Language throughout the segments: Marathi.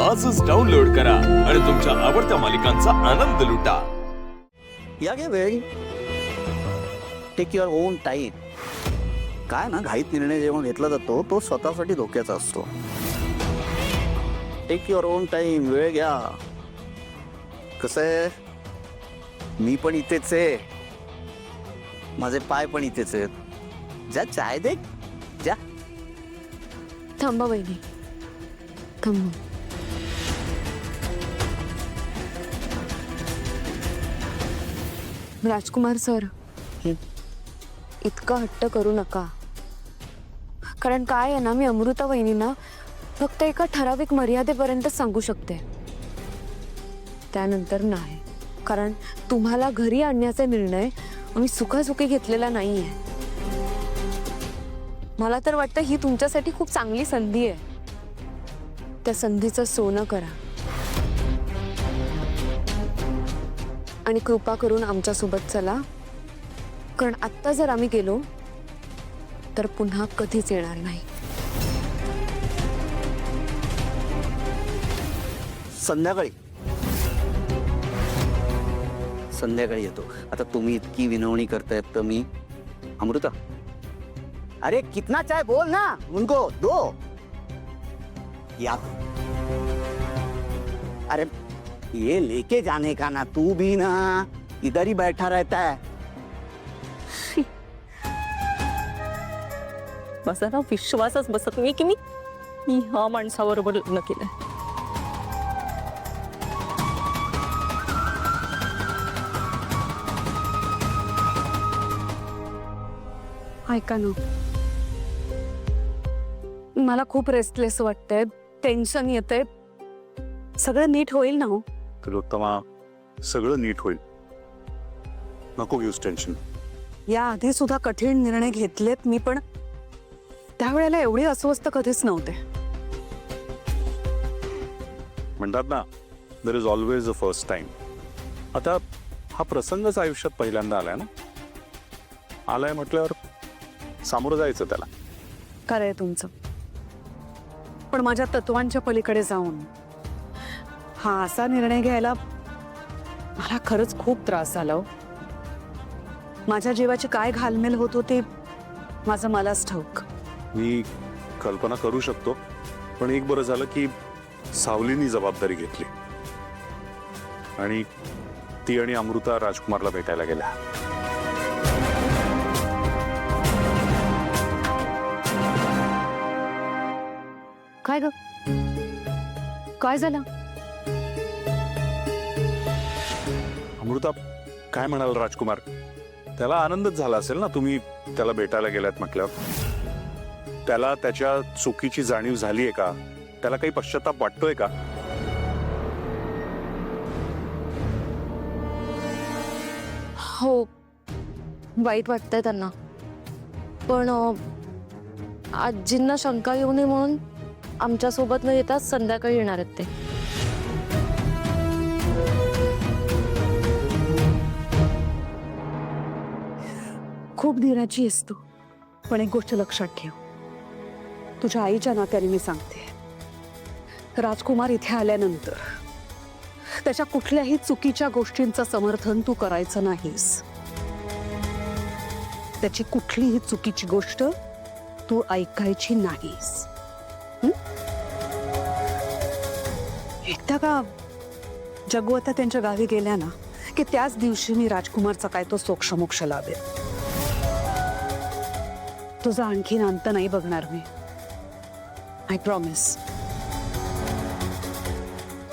आजच डाउनलोड करा आणि तुमच्या आवडत्या मालिकांचा आनंद लुटा। या गे वेळ, टेक युअर ओन टाइम। काय ना, घाईत निर्णय जेव्हा घेतला जातो तो स्वतःसाठी धोक्याचा असतो। टेक युअर ओन टाइम, वेळ घ्या। कसं आहे, मी पण इथेच आहे, माझे पाय पण इथेच आहेत। जा चाय दे, जा। थांबा वहिनी, थांबा। राजकुमार सर, इतका हट्ट करू नका। कारण काय आहे ना, मी अमृता वहिनींना फक्त एका ठराविक मर्यादेपर्यंत सांगू शकते, त्यानंतर नाही। कारण तुम्हाला घरी आणण्याचा निर्णय आम्ही सुखासुखी घेतलेला नाहीये। मला तर वाटतं ही तुमच्यासाठी खूप चांगली संधी आहे, त्या संधीचं सोनं करा आणि कृपा करून आमच्या सोबत चला। कारण आत्ता जर आम्ही गेलो तर पुन्हा कधीच येणार नाही। संध्याकाळी संध्याकाळी येतो। आता तुम्ही इतकी विनवणी करतायत तर मी, अमृता, अरे कितना चाय बोल ना उनको दो। या अरे ये लेके जाने का ना, तू भी ना इधर ही बैठा रहता है। माझा ना विश्वासच बसत नाही की मी ह्या माणसाबरोबर लग्न केलंय। ऐका ना, मला खूप रेस्टलेस वाटतंय, टेन्शन येतंय। सगळं नीट होईल ना हो? तिलोत्तमा, सगळं नीट होईल, नको घेऊस टेन्शन। या आधी सुद्धा कठीण निर्णय घेतलेत मी, पण त्यावेळेला एवढी अस्वस्थ कधीच नव्हते। म्हणतात ना, there is always a first time. आता हा प्रसंगच आयुष्यात पहिल्यांदा आलाय ना, आलाय म्हटल्यावर सामोरं जायचं त्याला। खरं आहे तुमचं, पण माझ्या तत्वांच्या पलीकडे जाऊन हा असा निर्णय घ्यायला मला खरंच खूप त्रास झाला हो। माझ्या जीवाची काय घालमेल होत होती माझं मलाच ठाऊक। मी कल्पना करू शकतो, पण एक बरं झालं की सावलीनी जबाबदारी घेतली आणि ती आणि अमृता राजकुमारला भेटायला गेल्या। काय ग, काय झालं? अमृता, काय म्हणाल राजकुमार? त्याला आनंदच झाला असेल ना तुम्ही त्याला भेटायला गेलात म्हटल्यावर। त्याला त्याच्या चुकीची जाणीव झालीये का? त्याला काही पश्चाताप वाटतोय का? हो, वाईट वाटतंय त्यांना, पण आजींना शंका येऊ नये म्हणून आमच्या सोबत न येता संध्याकाळी येणार आहेत ते। खूप धीराची आहेस तू, पण एक गोष्ट लक्षात ठेव, तुझ्या आईच्या नात्याने मी सांगते, राजकुमार इथे आल्यानंतर त्याच्या कुठल्याही चुकीच्या गोष्टींचं समर्थन तू करायचं नाहीस। त्याची कुठलीही चुकीची गोष्ट तू ऐकायची नाहीस। एकदा का जग्गू आता त्यांच्या गावी गेल्या ना, की त्याच दिवशी मी राजकुमारचा काय तो सोक्षमोक्ष लावेल। तुझा आणखीन अंत नाही बघणार मी, आय प्रॉमिस।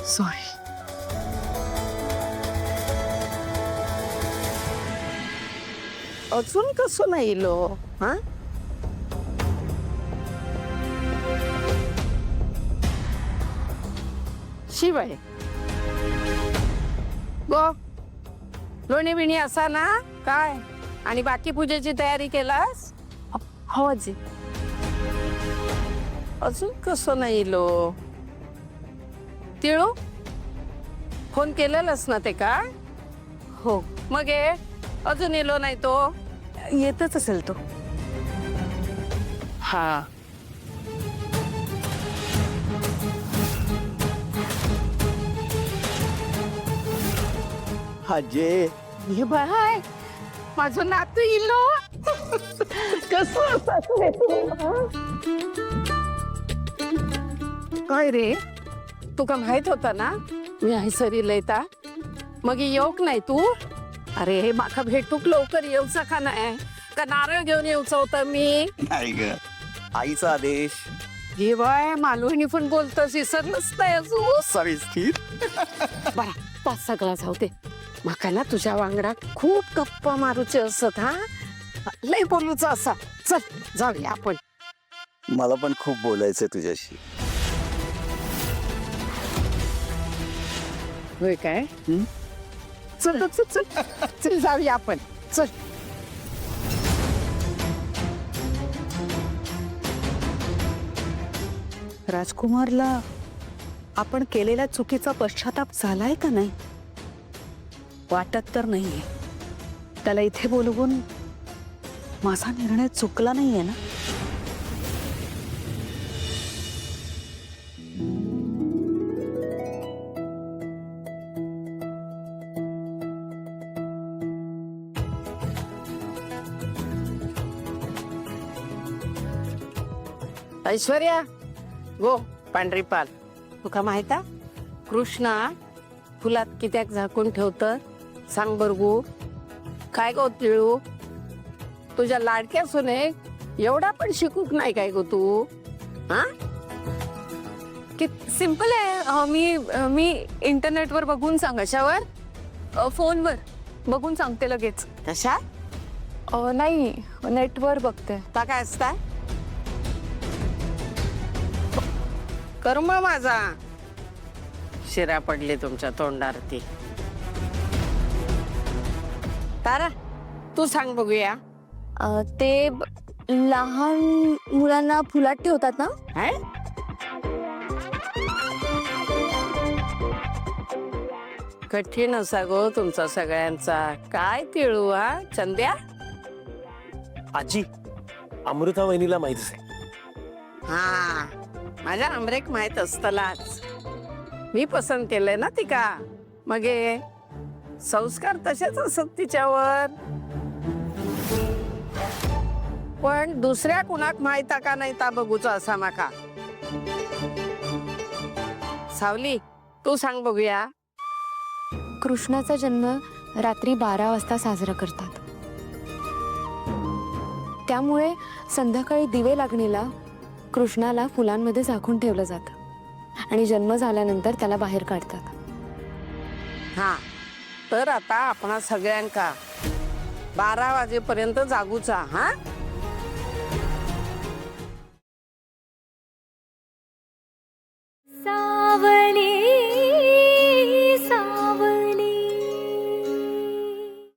सॉरी। अजून कसं नाही लो? हा, शिवाय गो लोणी बिणी असा ना काय? आणि बाकी पूजेची तयारी केलास? हो आजी। अजून कसं नाही लो? तिळू, फोन केलेलास ना ते का? हो, मग अजून येलो नाही तो? येतच असेल तो। हा, आजे हे बाय माझं नातू इलो कसं काय रे तुका माहित होता ना मी हैसरी लयता मग येऊक नाही तू अरे हे माका भेटूक लवकर येऊचा का नाही का नारळ घेऊन येऊचा होता मी नाही ग आईचा आदेश हे बाय मालवणी पण बोलतस विसरलंच नाही अजून सविस्थिर बरा पाच सगळा जाऊ दे माका ना तुझ्या वांगडा खूप गप्पा मारूचे असत हा लय बोलूच असा चल जाऊया आपण मला पण खूप बोलायचंय तुझ्याशी होय काय चल चल चल चल जाऊया आपण चल राजकुमारला आपण केलेल्या चुकीचा पश्चाताप झालाय का नाही वाटत तर नाहीये त्याला इथे बोलवून माझा निर्णय चुकला नाहीये ना ऐश्वर्या गो पांढरी पाल तुका माहिता कृष्णा फुलात कित्याक झाकून ठेवत सांग बरगू काय गो तिळू तुझ्या लाडक्या सुने एवढा पण शिकूक नाही काय गो तू हा सिंपल आहे मी इंटरनेटवर बघून सांग कशावर फोनवर बघून सांगते लगेच कशा नाही नेटवर बघते ता काय असता कर्म माझा शिरा पडली तुमच्या तोंडावरती तारा तू सांग बघूया ते लहान मुलांना फुलात ठेवतात ना है? कठीण असा गो तुमचा सगळ्यांचा काय तिळू हा चंद्या आजी अमृता वहिनीला माहितीच आहे. हा माझ्या आमरेक माहित असतलाच मी पसंत केलंय ना तिका मगे संस्कार तसेच असत तिच्यावर पण दुसऱ्या कुणाक माहित का नाही ता बघूचा असा माका सावली तू सांग बघूया कृष्णाचा जन्म रात्री 12 वाजता साजरा करतात त्यामुळे संध्याकाळी दिवे लागणीला कृष्णाला फुलांमध्ये झाकून ठेवलं जातं आणि जन्म झाल्यानंतर त्याला बाहेर काढतात हा तर आता आपणा सगळ्यांका 12 वाजेपर्यंत जागूचा हा